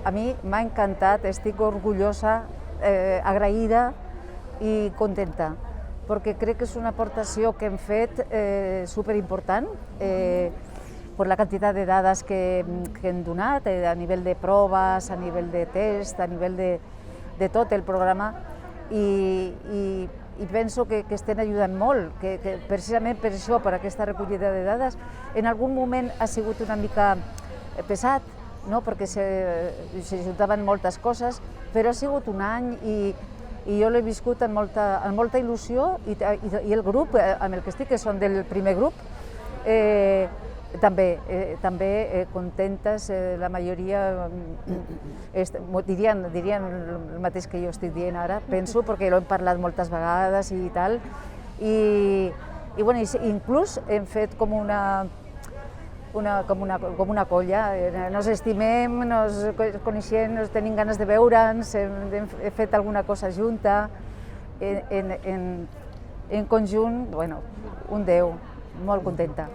a mi m'ha encantat, estic orgullosa, agraïda i contenta, perquè crec que és una aportació que hem fet superimportant per la quantitat de dades que hem donat a nivell de proves, a nivell de test, a nivell de tot el programa, i penso que estem ajudant molt, que precisament per això, per aquesta recollida de dades, en algun moment ha sigut una mica pesat, perquè s'ajuntaven moltes coses, però ha sigut un any i jo l'he viscut amb molta il·lusió, i el grup amb el que estic, que són del primer grup, també contentes, la majoria dirien el mateix que jo estic dient ara, penso, perquè l'hem parlat moltes vegades i tal, i inclús hem fet com una colla, nos estimem, nos coneixem, tenim ganes de veure'ns, hem fet alguna cosa junta, en conjunt, un 10, molt contenta.